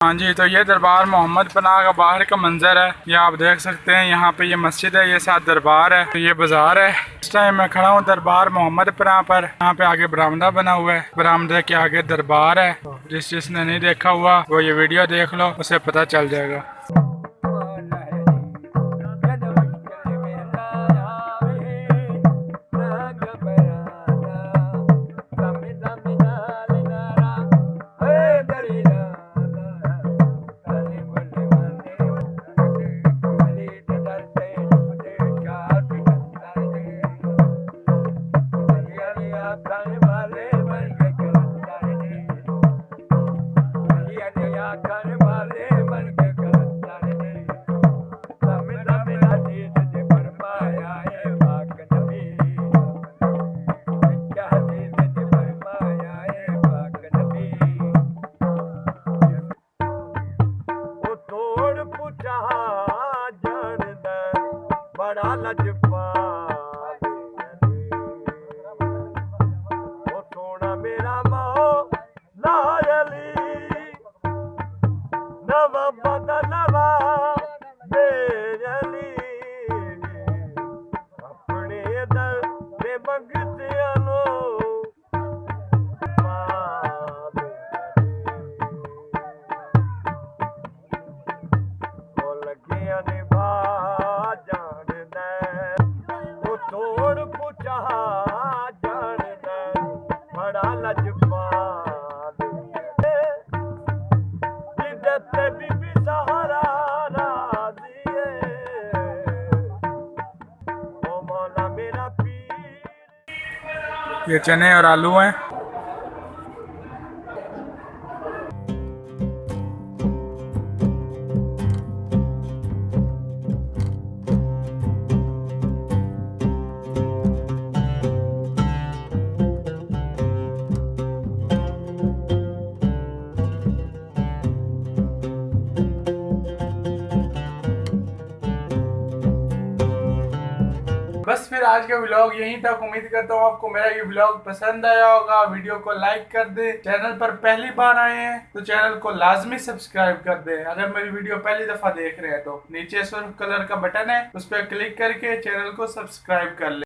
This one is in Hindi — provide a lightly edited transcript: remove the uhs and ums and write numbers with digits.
हाँ जी, तो ये दरबार मोहम्मद पनाह का बाहर का मंजर है। ये आप देख सकते हैं, यहाँ पे ये मस्जिद है, ये साथ दरबार है, तो ये बाजार है। इस टाइम मैं खड़ा हूँ दरबार मोहम्मद पनाह पर। यहाँ पे आगे बरामदा बना हुआ है, बरामदे के आगे दरबार है। जिसने नहीं देखा हुआ वो ये वीडियो देख लो, उसे पता चल जाएगा। बड़ा लजपा वो सोना मेरा लायली नवा बदलवा बेरली अपने दर दे मंगतिया नो ओ लगिया ने बड़ा लजपाल बीबी सहारा राजी ओ मौला मेरा पीर। ये चने और आलू हैं। बस फिर आज का व्लॉग यहीं तक। उम्मीद करता हूँ आपको मेरा ये व्लॉग पसंद आया होगा। वीडियो को लाइक कर दे। चैनल पर पहली बार आए हैं तो चैनल को लाजमी सब्सक्राइब कर दे। अगर मेरी वीडियो पहली दफा देख रहे हैं तो नीचे सुर्ख कलर का बटन है, उस पर क्लिक करके चैनल को सब्सक्राइब कर ले।